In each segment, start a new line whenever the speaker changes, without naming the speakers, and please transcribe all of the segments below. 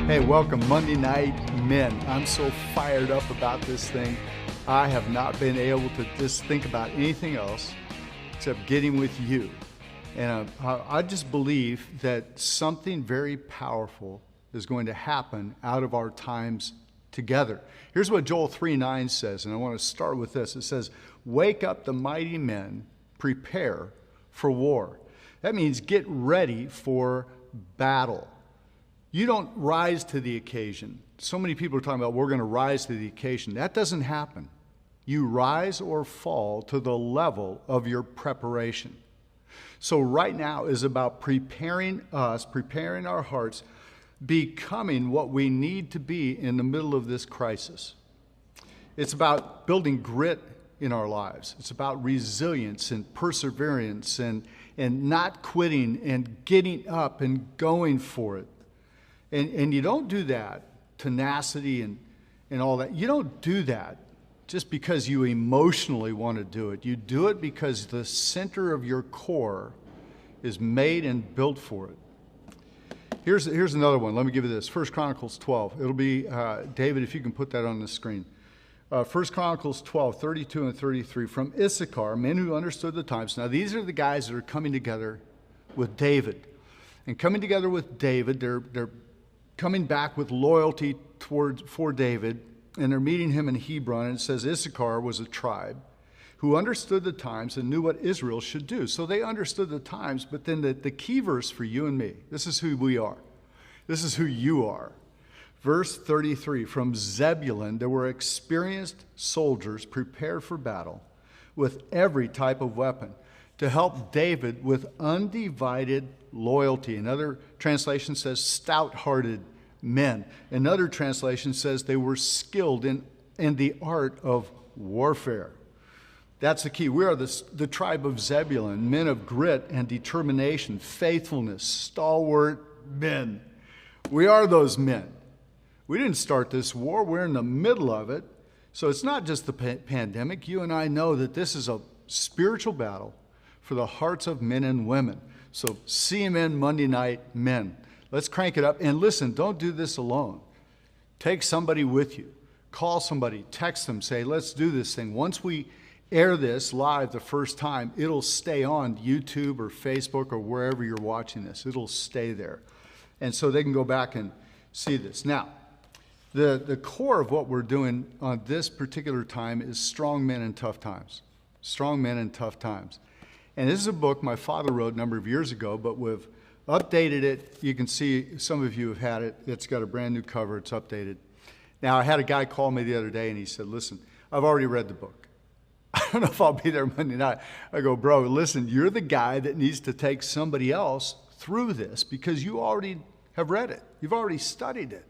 Hey, welcome Monday Night Men. I'm so fired up about this thing. I have not been able to just think about anything else except getting with you. And I just believe that something very powerful is going to happen out of our times together. Here's what Joel 3:9 says, and I want to start with this. It says, "Wake up the mighty men, prepare for war." That means get ready for battle. You don't rise to the occasion. So many people are talking about we're going to rise to the occasion. That doesn't happen. You rise or fall to the level of your preparation. So right now is about preparing us, preparing our hearts, becoming what we need to be in the middle of this crisis. It's about building grit in our lives. It's about resilience and perseverance and not quitting and getting up and going for it. And you don't do that, tenacity and all that. You don't do that just because you emotionally want to do it. You do it because the center of your core is made and built for it. Here's another one. Let me give you this. 1 Chronicles 12. It'll be, David, if you can put that on the screen. 1 Chronicles 12, 32 and 33. From Issachar, men who understood the times. Now, these are the guys that are coming together with David. And coming together with David, they're coming back with loyalty for David, and they're meeting him in Hebron. And it says Issachar was a tribe who understood the times and knew what Israel should do. So they understood the times, but then the key verse for you and me, this is who we are. This is who you are. Verse 33, from Zebulun, there were experienced soldiers prepared for battle with every type of weapon to help David with undivided loyalty. Another translation says stout-hearted men. Another translation says they were skilled in the art of warfare. That's the key. We are the tribe of Zebulun, men of grit and determination, faithfulness, stalwart men. We are those men. We didn't start this war. We're in the middle of it. So it's not just the pandemic. You and I know that this is a spiritual battle for the hearts of men and women. So CMN Monday Night Men. Let's crank it up. And listen, don't do this alone. Take somebody with you. Call somebody. Text them. Say, let's do this thing. Once we air this live the first time, it'll stay on YouTube or Facebook or wherever you're watching this. It'll stay there. And so they can go back and see this. Now, the core of what we're doing on this particular time is Strong Men in Tough Times. Strong Men in Tough Times. And this is a book my father wrote a number of years ago, but we've updated it. You can see some of you have had it. It's got a brand new cover. It's updated. Now, I had a guy call me the other day, and he said, listen, I've already read the book. I don't know if I'll be there Monday night. I go, bro, listen, you're the guy that needs to take somebody else through this because you already have read it. You've already studied it.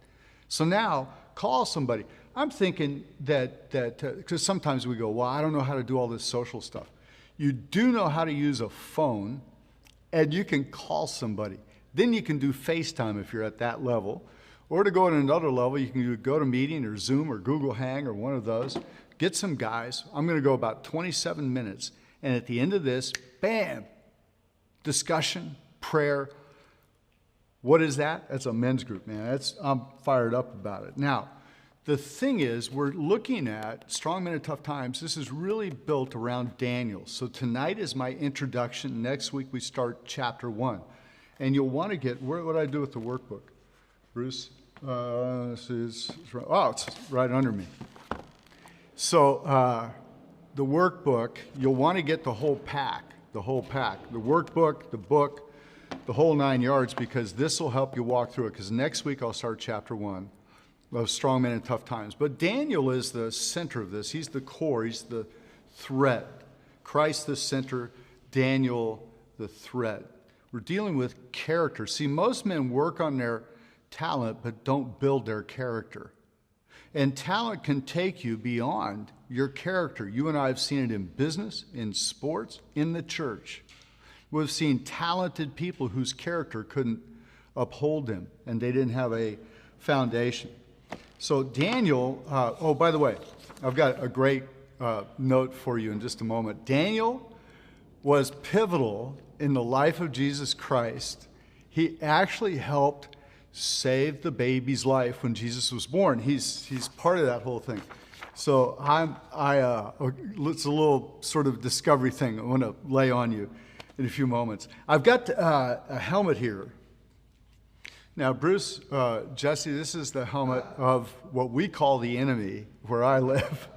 So now, call somebody. I'm thinking that because sometimes we go, well, I don't know how to do all this social stuff. You do know how to use a phone, and you can call somebody. Then you can do FaceTime if you're at that level. Or to go at another level, you can do GoToMeeting or Zoom or Google Hang or one of those. Get some guys. I'm going to go about 27 minutes. And at the end of this, bam, discussion, prayer. What is that? That's a men's group, man. I'm fired up about it. Now, the thing is, we're looking at Strong Men in Tough Times. This is really built around Daniel. So tonight is my introduction. Next week we start chapter 1. And you'll want to get, what do I do with the workbook? Bruce? It's right under me. So the workbook, you'll want to get the whole pack. The workbook, the book, the whole 9 yards, because this will help you walk through it. Because next week I'll start chapter 1. Of Strong Men in Tough Times. But Daniel is the center of this. He's the core. He's the thread. Christ the center, Daniel the thread. We're dealing with character. See, most men work on their talent but don't build their character. And talent can take you beyond your character. You and I have seen it in business, in sports, in the church. We've seen talented people whose character couldn't uphold them, and they didn't have a foundation. So Daniel, by the way, I've got a great note for you in just a moment. Daniel was pivotal in the life of Jesus Christ. He actually helped saved the baby's life when Jesus was born. He's part of that whole thing. So it's a little sort of discovery thing I want to lay on you in a few moments. I've got a helmet here. Now, Bruce, Jesse, this is the helmet of what we call the enemy where I live.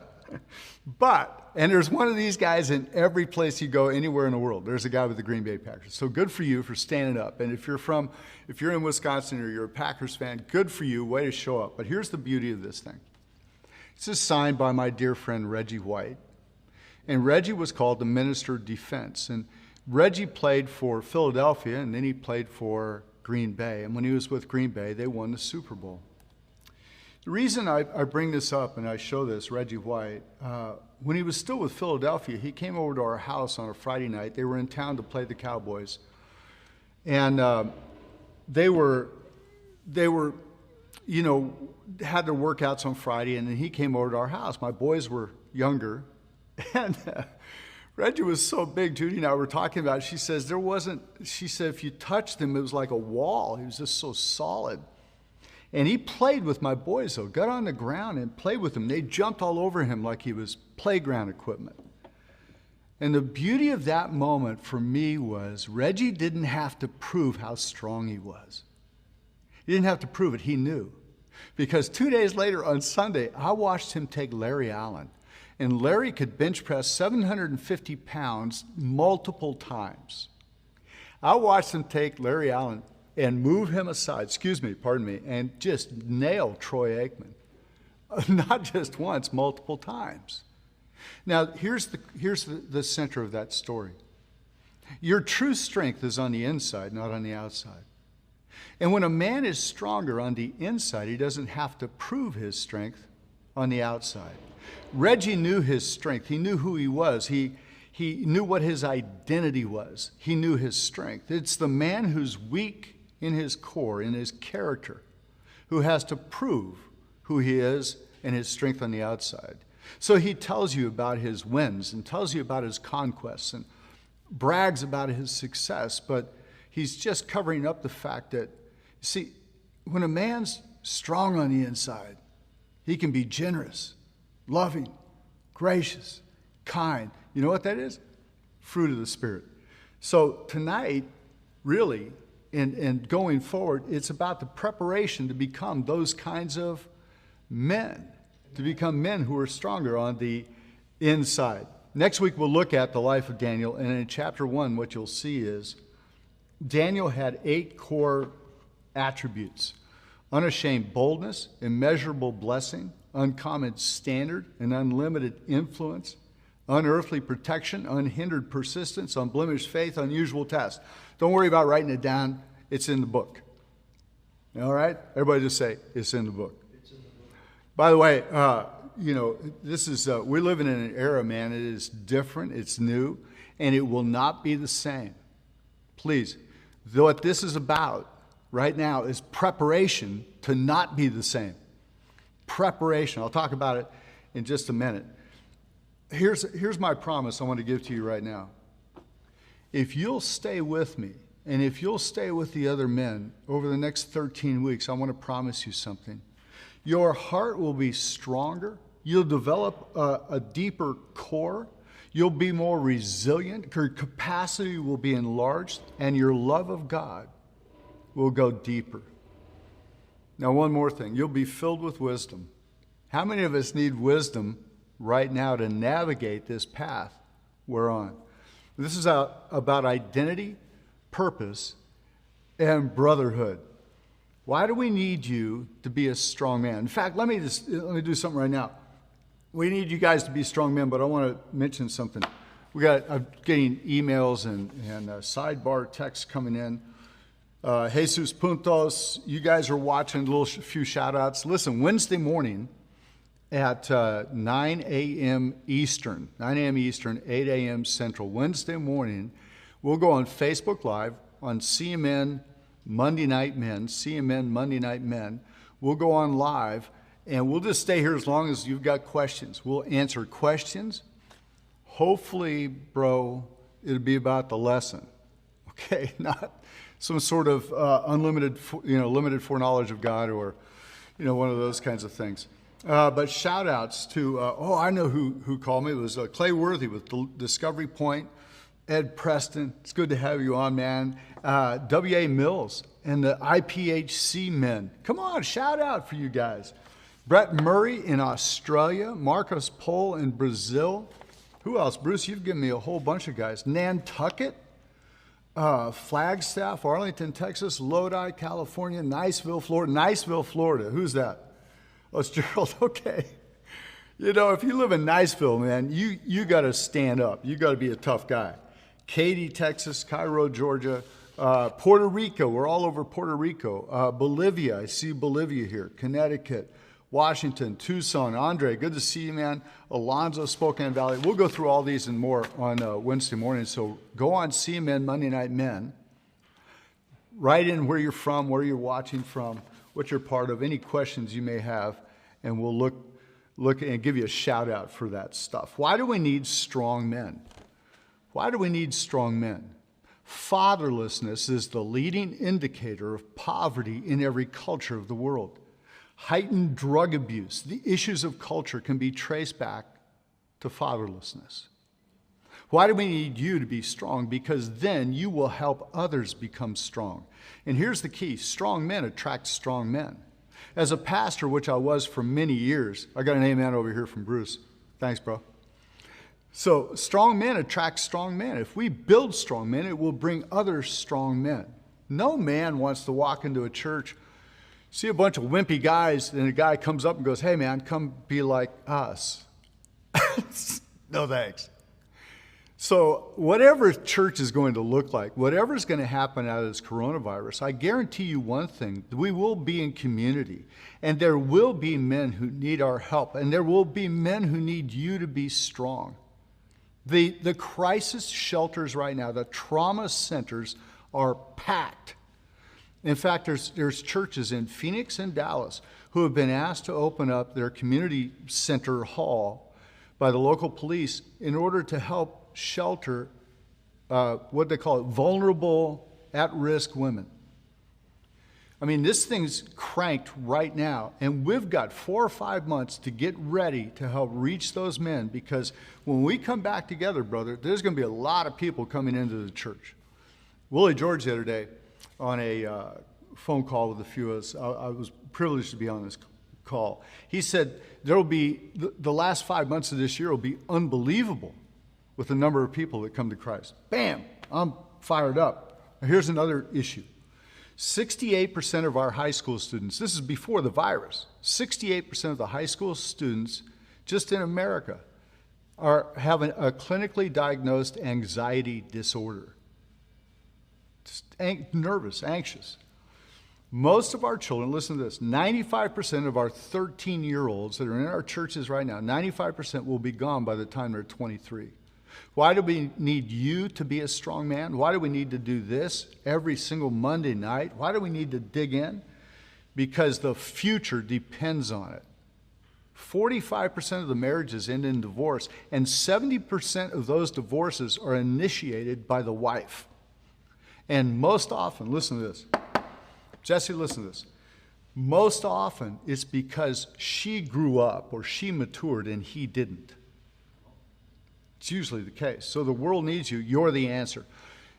And there's one of these guys in every place you go, anywhere in the world. There's a guy with the Green Bay Packers. So good for you for standing up. And if you're in Wisconsin or you're a Packers fan, good for you, way to show up. But here's the beauty of this thing. This is signed by my dear friend Reggie White. And Reggie was called the Minister of Defense. And Reggie played for Philadelphia, and then he played for Green Bay. And when he was with Green Bay, they won the Super Bowl. The reason I bring this up and I show this, Reggie White, when he was still with Philadelphia, he came over to our house on a Friday night. They were in town to play the Cowboys. And they were, had their workouts on Friday, and then he came over to our house. My boys were younger, and Reggie was so big. Judy and I were talking about it. She said if you touched him, it was like a wall. He was just so solid. And he played with my boys, though, got on the ground and played with them. They jumped all over him like he was playground equipment. And the beauty of that moment for me was Reggie didn't have to prove how strong he was. He didn't have to prove it. He knew. Because 2 days later on Sunday, I watched him take Larry Allen. And Larry could bench press 750 pounds multiple times. I watched him take Larry Allen and move him aside, and just nail Troy Aikman. Not just once, multiple times. Now, here's the center of that story. Your true strength is on the inside, not on the outside. And when a man is stronger on the inside, he doesn't have to prove his strength on the outside. Reggie knew his strength. He knew who he was. He knew what his identity was. He knew his strength. It's the man who's weak in his core, in his character, who has to prove who he is and his strength on the outside. So he tells you about his wins and tells you about his conquests and brags about his success, but he's just covering up the fact that, see, when a man's strong on the inside, he can be generous, loving, gracious, kind. You know what that is? Fruit of the Spirit. So tonight, really, and going forward, it's about the preparation to become those kinds of men, to become men who are stronger on the inside. Next week, we'll look at the life of Daniel, and in chapter 1, what you'll see is Daniel had 8 core attributes: unashamed boldness, immeasurable blessing, uncommon standard and unlimited influence, unearthly protection, unhindered persistence, unblemished faith, unusual test. Don't worry about writing it down. It's in the book. All right? Everybody just say, it's in the book. It's in the book. By the way, this is, we live in an era, man. It is different. It's new. And it will not be the same. Please. What this is about right now is preparation to not be the same. Preparation. I'll talk about it in just a minute. Here's my promise I want to give to you right now. If you'll stay with me, and if you'll stay with the other men over the next 13 weeks, I want to promise you something. Your heart will be stronger. You'll develop a deeper core. You'll be more resilient. Your capacity will be enlarged, and your love of God will go deeper. Now, one more thing. You'll be filled with wisdom. How many of us need wisdom right now to navigate this path we're on? This is about identity, purpose, and brotherhood. Why do we need you to be a strong man? In fact, let me do something right now. We need you guys to be strong men, but I want to mention something. I'm getting emails and sidebar texts coming in. Jesus Puntos, you guys are watching, a few shout outs. Listen, Wednesday morning at 9 a.m. Eastern, 8 a.m. Central, Wednesday morning, we'll go on Facebook Live on CMN Monday Night Men. We'll go on live, and we'll just stay here as long as you've got questions. We'll answer questions. Hopefully, bro, it'll be about the lesson. Okay, not some sort of unlimited, limited foreknowledge of God or, one of those kinds of things. But shout outs to, I know who called me. It was Clay Worthy with Discovery Point, Ed Preston. It's good to have you on, man. W.A. Mills and the IPHC men. Come on, shout out for you guys. Brett Murray in Australia, Marcos Pol in Brazil. Who else? Bruce, you've given me a whole bunch of guys. Nantucket, Flagstaff, Arlington, Texas, Lodi, California, Niceville, Florida. Who's that? Oh, it's Gerald. Okay. If you live in Niceville, man, you got to stand up. You got to be a tough guy. Katy, Texas, Cairo, Georgia, Puerto Rico. We're all over Puerto Rico. Bolivia. I see Bolivia here. Connecticut, Washington, Tucson. Andre, good to see you, man. Alonzo, Spokane Valley. We'll go through all these and more on Wednesday morning. So go on CMN Monday Night Men. Write in where you're from, where you're watching from, what you're part of, any questions you may have, and we'll look and give you a shout out for that stuff. Why do we need strong men? Why do we need strong men? Fatherlessness is the leading indicator of poverty in every culture of the world. Heightened drug abuse, the issues of culture can be traced back to fatherlessness. Why do we need you to be strong? Because then you will help others become strong. And here's the key: strong men attract strong men. As a pastor, which I was for many years, I got an amen over here from Bruce. Thanks, bro. So strong men attract strong men. If we build strong men, it will bring other strong men. No man wants to walk into a church, see a bunch of wimpy guys, and a guy comes up and goes, "Hey, man, come be like us." No thanks. So whatever church is going to look like, whatever is going to happen out of this coronavirus, I guarantee you one thing: we will be in community, and there will be men who need our help, and there will be men who need you to be strong. The crisis shelters right now, the trauma centers are packed. In fact, there's churches in Phoenix and Dallas who have been asked to open up their community center hall by the local police in order to help shelter what they call it, vulnerable, at-risk women. I mean, this thing's cranked right now, and we've got 4 or 5 months to get ready to help reach those men, because when we come back together, brother, there's going to be a lot of people coming into the church. Willie George the other day, on a phone call with a few of us, I was privileged to be on this call. He said there will be, the last 5 months of this year will be unbelievable with the number of people that come to Christ. Bam! I'm fired up. Here's another issue. 68% of our high school students, this is before the virus, 68% of the high school students just in America are having a clinically diagnosed anxiety disorder. Nervous, anxious. Most of our children, listen to this, 95% of our 13-year-olds that are in our churches right now, 95% will be gone by the time they're 23. Why do we need you to be a strong man? Why do we need to do this every single Monday night? Why do we need to dig in? Because the future depends on it. 45% of the marriages end in divorce, and 70% of those divorces are initiated by the wife. And most often, listen to this. Jesse, listen to this. Most often, it's because she grew up or she matured and he didn't. It's usually the case. So the world needs you. You're the answer.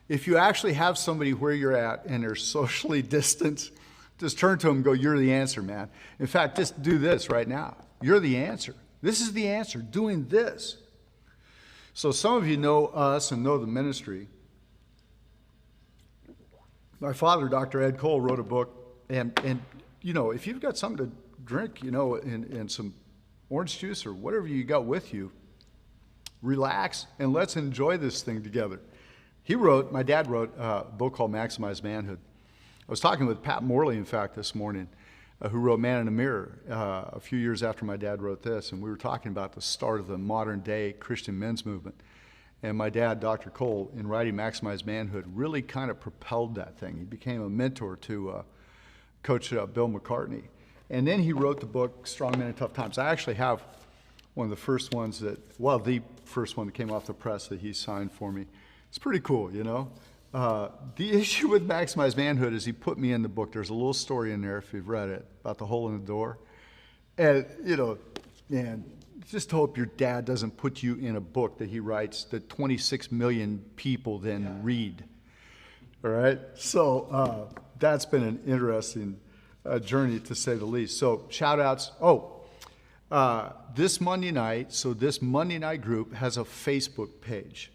If you actually have somebody where you're at and they're socially distant, just turn to them and go, "You're the answer, man." In fact, just do this right now. You're the answer. This is the answer, doing this. So some of you know us and know the ministry. My father, Dr. Ed Cole, wrote a book, and if you've got something to drink, and some orange juice or whatever you got with you, relax and let's enjoy this thing together. My dad wrote a book called Maximize Manhood. I was talking with Pat Morley, in fact, this morning, who wrote Man in a Mirror a few years after my dad wrote this, and we were talking about the start of the modern day Christian men's movement. And my dad, Dr. Cole, in writing Maximize Manhood, really kind of propelled that thing. He became a mentor to Coach Bill McCartney. And then he wrote the book, Strong Men in Tough Times. I actually have one of the first ones the first one that came off the press that he signed for me. It's pretty cool, The issue with Maximize Manhood is he put me in the book. There's a little story in there, if you've read it, about the hole in the door. And, man, just hope your dad doesn't put you in a book that he writes that 26 million people then read. All right? So that's been an interesting journey, to say the least. So shout outs. This Monday night, this Monday night group has a Facebook page.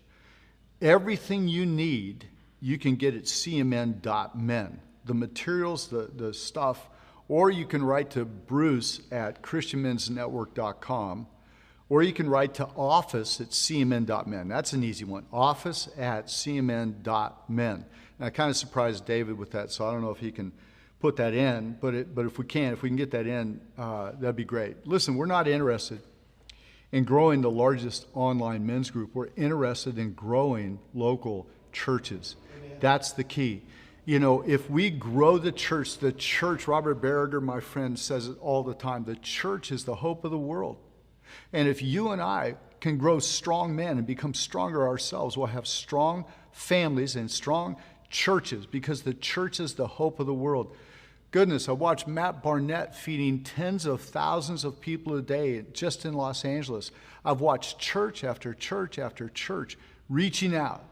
Everything you need, you can get at cmn.men. The materials, the stuff, or you can write to Bruce at christianmensnetwork.com, or you can write to office@cmn.men. That's an easy one, office@cmn.men. And I kind of surprised David with that, so I don't know if he can put that in, but if we can get that in, that'd be great. Listen, we're not interested in growing the largest online men's group. We're interested in growing local churches. Amen. That's the key. If we grow the church, Robert Berriger, my friend, says it all the time, the church is the hope of the world. And if you and I can grow strong men and become stronger ourselves, we'll have strong families and strong churches, because the church is the hope of the world. Goodness, I watched Matt Barnett feeding tens of thousands of people a day just in Los Angeles. I've watched church after church after church reaching out.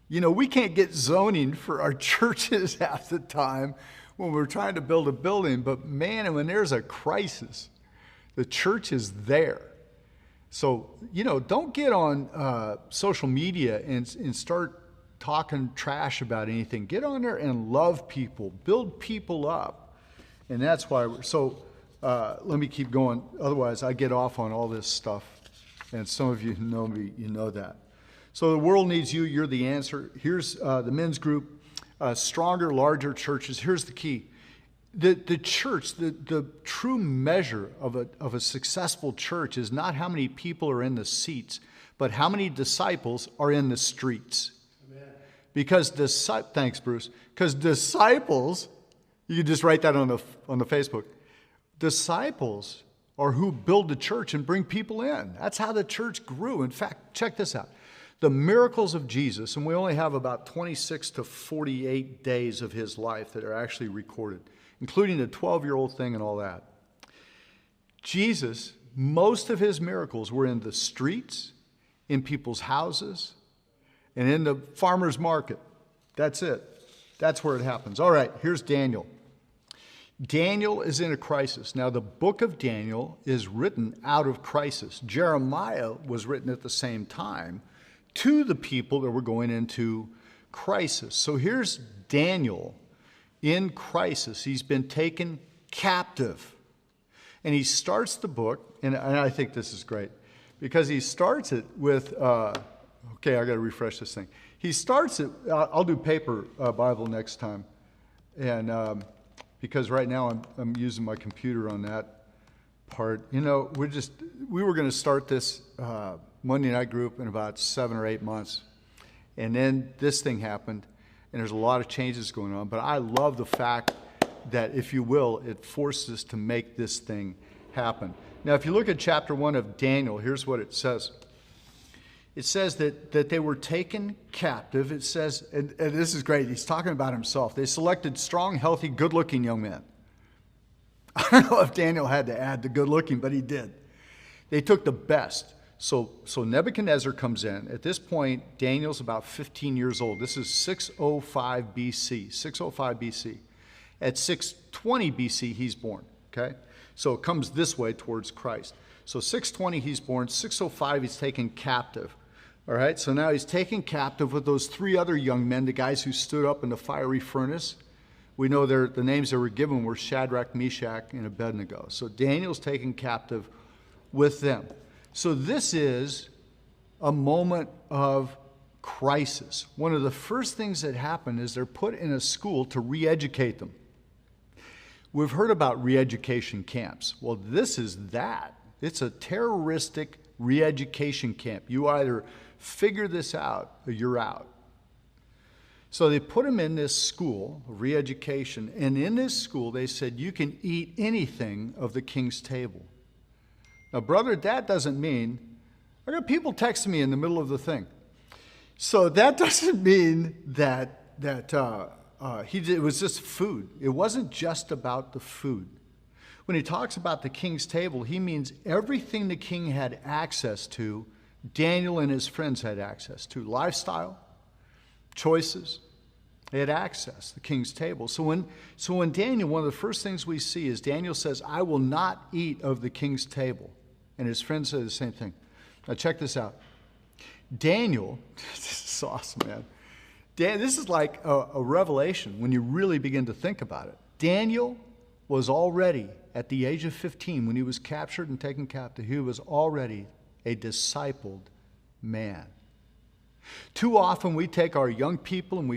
We can't get zoning for our churches half the time when we're trying to build a building, but man, when there's a crisis, the church is there. So, don't get on social media and start talking trash about anything. Get on there and love people, build people up. And that's why let me keep going. Otherwise, I get off on all this stuff. And some of you who know me, you know that. So the world needs you. You're the answer. Here's the men's group, stronger, larger churches. Here's the key. The church, the true measure of a successful church is not how many people are in the seats, but how many disciples are in the streets. Amen. Because thanks, Bruce. Because disciples, you can just write that on the Facebook. Disciples are who build the church and bring people in. That's how the church grew. In fact, check this out. The miracles of Jesus, and we only have about 26 to 48 days of his life that are actually recorded, including the 12-year-old thing and all that. Jesus, most of his miracles were in the streets, in people's houses, and in the farmer's market. That's it. That's where it happens. All right, here's Daniel. Daniel is in a crisis. Now, the book of Daniel is written out of crisis. Jeremiah was written at the same time to the people that were going into crisis. So here's Daniel in crisis. He's been taken captive. And he starts the book, and I think this is great, because he starts it with, I got to refresh this thing. He starts it, I'll do paper Bible next time, and because right now I'm using my computer on that part. We were going to start this Monday night group in about 7 or 8 months, and then this thing happened, and there's a lot of changes going on, but I love the fact that, if you will, it forced us to make this thing happen. Now, if you look at chapter 1 of Daniel, here's what it says. It says that they were taken captive. It says, and this is great, he's talking about himself. They selected strong, healthy, good-looking young men. I don't know if Daniel had to add the good-looking, but he did. They took the best. So Nebuchadnezzar comes in. At this point, Daniel's about 15 years old. This is 605 BC. 605 BC. At 620 BC, he's born. Okay? So it comes this way towards Christ. So 620, he's born. 605, he's taken captive. All right? So now he's taken captive with those 3 other young men, the guys who stood up in the fiery furnace. We know the names that were given were Shadrach, Meshach, and Abednego. So Daniel's taken captive with them. So this is a moment of crisis. One of the first things that happen is they're put in a school to re-educate them. We've heard about re-education camps. Well, this is that. It's a terroristic re-education camp. You either figure this out or you're out. So they put them in this school of re-education, and in this school they said you can eat anything of the king's table. Now, brother, that doesn't mean, I got people texting me in the middle of the thing. So that doesn't mean that it was just food. It wasn't just about the food. When he talks about the king's table, he means everything the king had access to, Daniel and his friends had access to. Lifestyle, choices, they had access, the king's table. So when Daniel, one of the first things we see is Daniel says, I will not eat of the king's table. And his friends say the same thing. Now check this out. Daniel, this is awesome, man. This is like a revelation when you really begin to think about it. Daniel was already, at the age of 15, when he was captured and taken captive, he was already a discipled man. Too often we take our young people and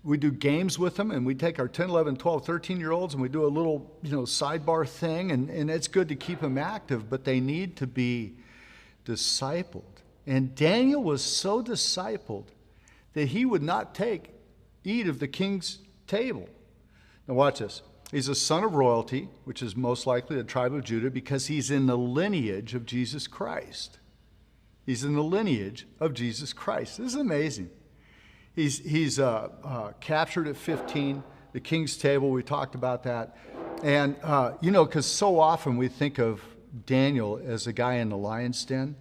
we do games with them, and we take our 10, 11, 12, 13-year-olds and we do a little, sidebar thing, and it's good to keep them active, but they need to be discipled. And Daniel was so discipled that he would not eat of the king's table. Now watch this. He's a son of royalty, which is most likely the tribe of Judah, because he's in the lineage of Jesus Christ. He's in the lineage of Jesus Christ. This is amazing. He's captured at 15, the king's table, we talked about that. And, because so often we think of Daniel as a guy in the lion's den.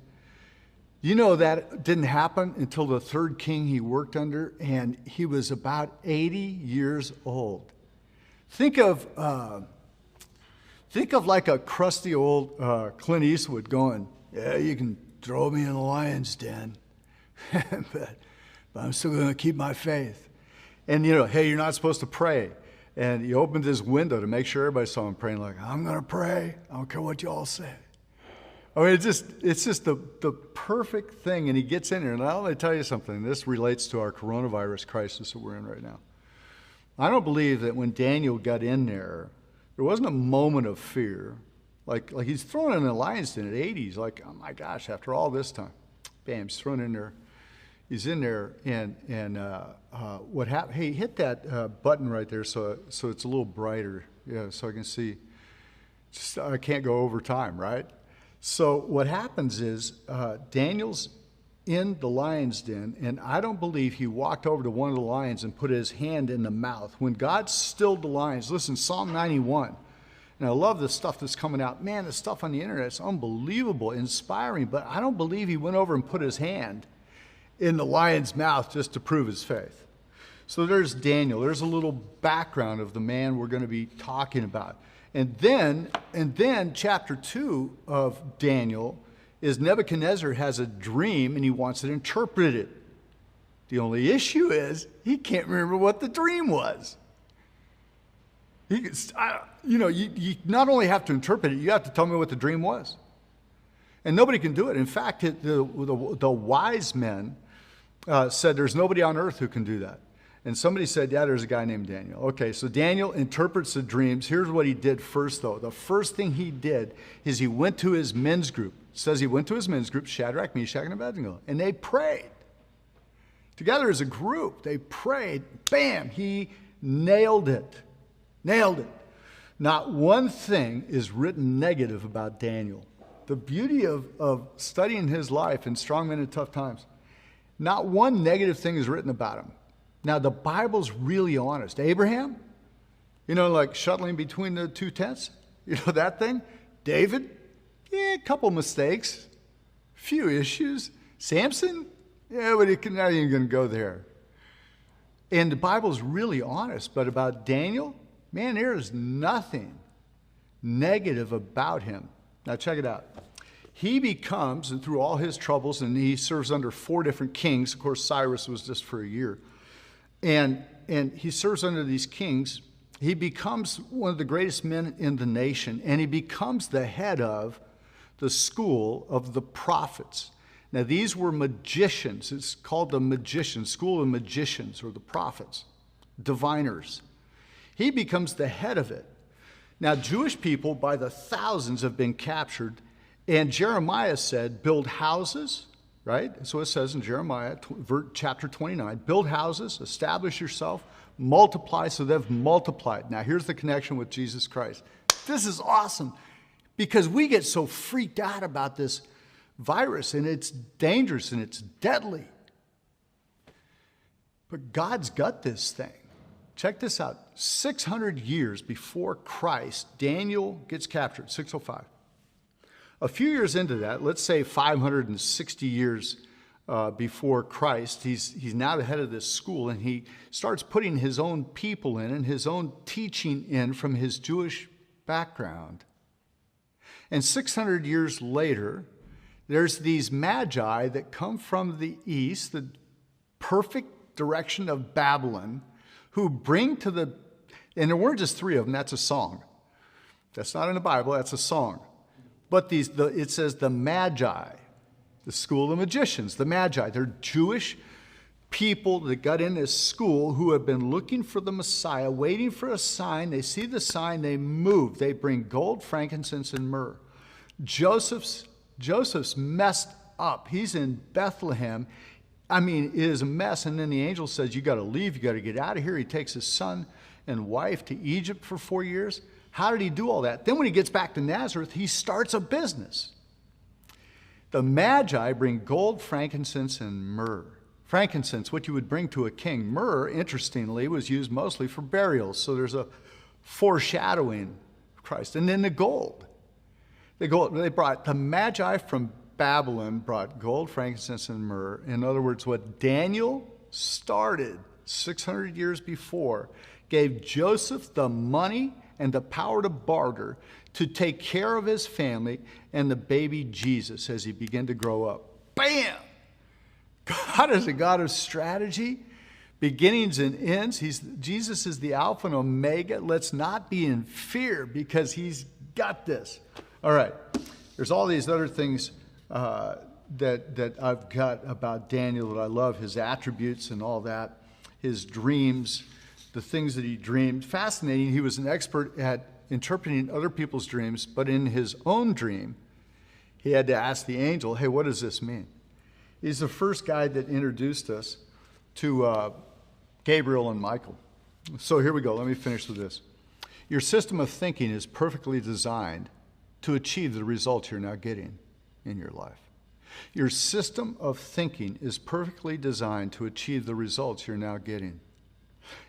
That didn't happen until the third king he worked under, and he was about 80 years old. Think of like a crusty old Clint Eastwood going, yeah, you can throw me in the lion's den, but I'm still going to keep my faith. And, hey, you're not supposed to pray. And he opened his window to make sure everybody saw him praying, like, I'm going to pray. I don't care what you all say. I mean, it's just the perfect thing. And he gets in here. And I'll tell you something. This relates to our coronavirus crisis that we're in right now. I don't believe that when Daniel got in there wasn't a moment of fear. Like he's thrown in a lion's den at 80. He's like, oh my gosh, after all this time. Bam, he's thrown in there. He's in there, and what happened? Hey, hit that button right there so it's a little brighter. Yeah, so I can see. I can't go over time, right? So what happens is Daniel's in the lion's den, and I don't believe he walked over to one of the lions and put his hand in the mouth. When God stilled the lions, listen, Psalm 91, and I love the stuff that's coming out. Man, the stuff on the internet is unbelievable, inspiring, but I don't believe he went over and put his hand in the lion's mouth just to prove his faith. So there's Daniel. There's a little background of the man we're going to be talking about. And then chapter 2 of Daniel is Nebuchadnezzar has a dream and he wants it interpreted. The only issue is he can't remember what the dream was. You not only have to interpret it, you have to tell me what the dream was. And nobody can do it. In fact, the wise men said there's nobody on earth who can do that. And somebody said, yeah, there's a guy named Daniel. Okay, so Daniel interprets the dreams. Here's what he did first, though. The first thing he did is he went to his men's group. It says he went to his men's group, Shadrach, Meshach, and Abednego, and they prayed. Together as a group, they prayed. Bam, he nailed it. Nailed it. Not one thing is written negative about Daniel. The beauty of studying his life in Strong Men in Tough Times, not one negative thing is written about him. Now, the Bible's really honest. Abraham, like shuttling between the two tents, that thing. David, a couple mistakes, few issues. Samson, but he's not even going to go there. And the Bible's really honest. But about Daniel, man, there is nothing negative about him. Now, check it out. He becomes, and through all his troubles, and he serves under 4 different kings. Of course, Cyrus was just for a year. And he serves under these kings. He becomes one of the greatest men in the nation, and he becomes the head of the school of the prophets. Now, these were magicians. It's called the magicians, school of magicians, or the prophets, diviners. He becomes the head of it. Now, Jewish people by the thousands have been captured, and Jeremiah said, build houses, right? So it says in Jeremiah chapter 29, build houses, establish yourself, multiply, so they've multiplied. Now, here's the connection with Jesus Christ. This is awesome because we get so freaked out about this virus, and it's dangerous and it's deadly. But God's got this thing. Check this out. 600 years before Christ, Daniel gets captured, 605. A few years into that, let's say 560 years before Christ, he's now the head of this school, and he starts putting his own people in and his own teaching in from his Jewish background. And 600 years later, there's these magi that come from the east, the perfect direction of Babylon, who bring to the, and there weren't just three of them, that's a song. That's not in the Bible, that's a song. But it says the Magi, the school of magicians, the Magi. They're Jewish people that got in this school who have been looking for the Messiah, waiting for a sign. They see the sign, they move. They bring gold, frankincense, and myrrh. Joseph's messed up. He's in Bethlehem. I mean, it is a mess. And then the angel says, you got to leave. You got to get out of here. He takes his son and wife to Egypt for 4 years. How did he do all that? Then when he gets back to Nazareth, he starts a business. The Magi bring gold, frankincense, and myrrh. Frankincense, what you would bring to a king. Myrrh, interestingly, was used mostly for burials. So there's a foreshadowing of Christ. And then the gold. The Magi from Babylon brought gold, frankincense, and myrrh. In other words, what Daniel started 600 years before gave Joseph the money and the power to barter to take care of his family and the baby Jesus as he began to grow up. Bam! God is a God of strategy, beginnings and ends. Jesus is the Alpha and Omega. Let's not be in fear because he's got this. All right, there's all these other things that I've got about Daniel that I love, his attributes and all that, his dreams, the things that he dreamed. Fascinating, he was an expert at interpreting other people's dreams, but in his own dream, he had to ask the angel, hey, what does this mean? He's the first guy that introduced us to Gabriel and Michael. So here we go. Let me finish with this. Your system of thinking is perfectly designed to achieve the results you're now getting in your life. Your system of thinking is perfectly designed to achieve the results you're now getting.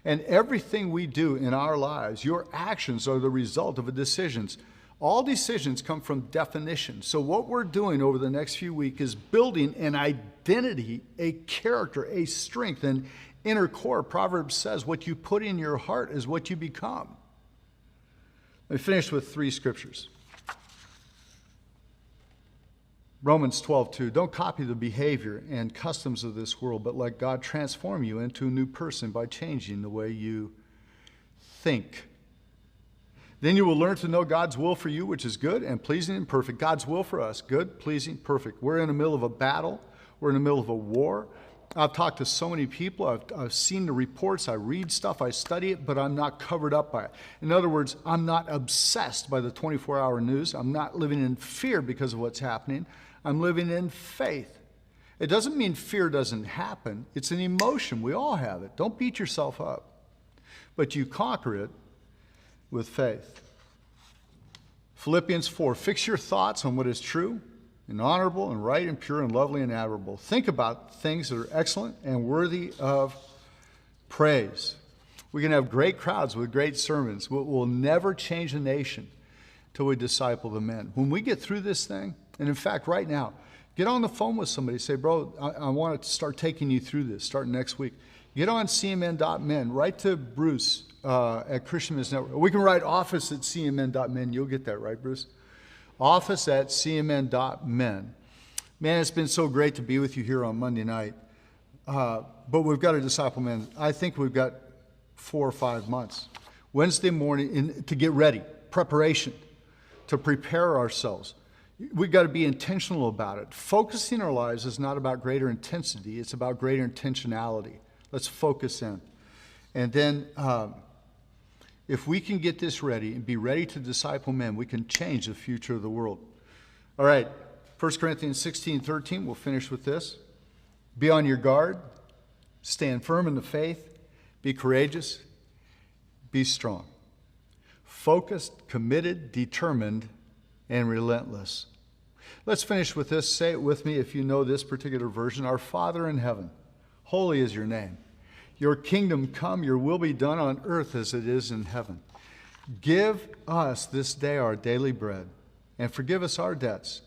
And everything we do in our lives, your actions are the result of decisions. All decisions come from definition. So what we're doing over the next few weeks is building an identity, a character, a strength, an inner core. Proverbs says what you put in your heart is what you become. Let me finish with 3 scriptures. Romans 12:2. Don't copy the behavior and customs of this world, but let God transform you into a new person by changing the way you think. Then you will learn to know God's will for you, which is good and pleasing and perfect. God's will for us, good, pleasing, perfect. We're in the middle of a battle. We're in the middle of a war. I've talked to so many people. I've seen the reports. I read stuff. I study it, but I'm not covered up by it. In other words, I'm not obsessed by the 24-hour news. I'm not living in fear because of what's happening. I'm living in faith. It doesn't mean fear doesn't happen. It's an emotion. We all have it. Don't beat yourself up. But you conquer it with faith. Philippians 4, fix your thoughts on what is true and honorable and right and pure and lovely and admirable. Think about things that are excellent and worthy of praise. We can have great crowds with great sermons. We'll never change a nation till we disciple the men. When we get through this thing, and in fact, right now, get on the phone with somebody. Say, bro, I want to start taking you through this, starting next week. Get on CMN.men. Write to Bruce at Christian Men's Network. We can write office at CMN.men. You'll get that, right, Bruce? Office at CMN.men. Man, it's been so great to be with you here on Monday night. But we've got to disciple men. I think we've got 4 or 5 months. Wednesday morning to get ready, preparation, to prepare ourselves. We've got to be intentional about it. Focusing our lives is not about greater intensity. It's about greater intentionality. Let's focus in. And then if we can get this ready and be ready to disciple men, we can change the future of the world. All right, 1 Corinthians 16:13, we'll finish with this. Be on your guard. Stand firm in the faith. Be courageous. Be strong. Focused, committed, determined, and relentless. Let's finish with this. Say it with me if you know this particular version. Our Father in heaven, holy is your name. Your kingdom come, your will be done on earth as it is in heaven. Give us this day our daily bread, and forgive us our debts,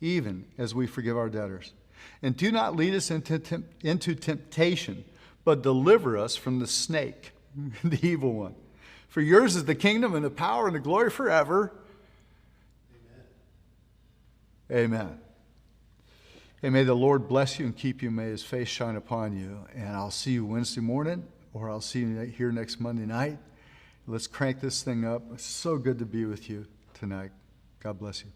even as we forgive our debtors. And do not lead us into temptation, but deliver us from the snake, the evil one. For yours is the kingdom and the power and the glory forever. Amen. Amen. And may the Lord bless you and keep you. May his face shine upon you. And I'll see you Wednesday morning, or I'll see you here next Monday night. Let's crank this thing up. It's so good to be with you tonight. God bless you.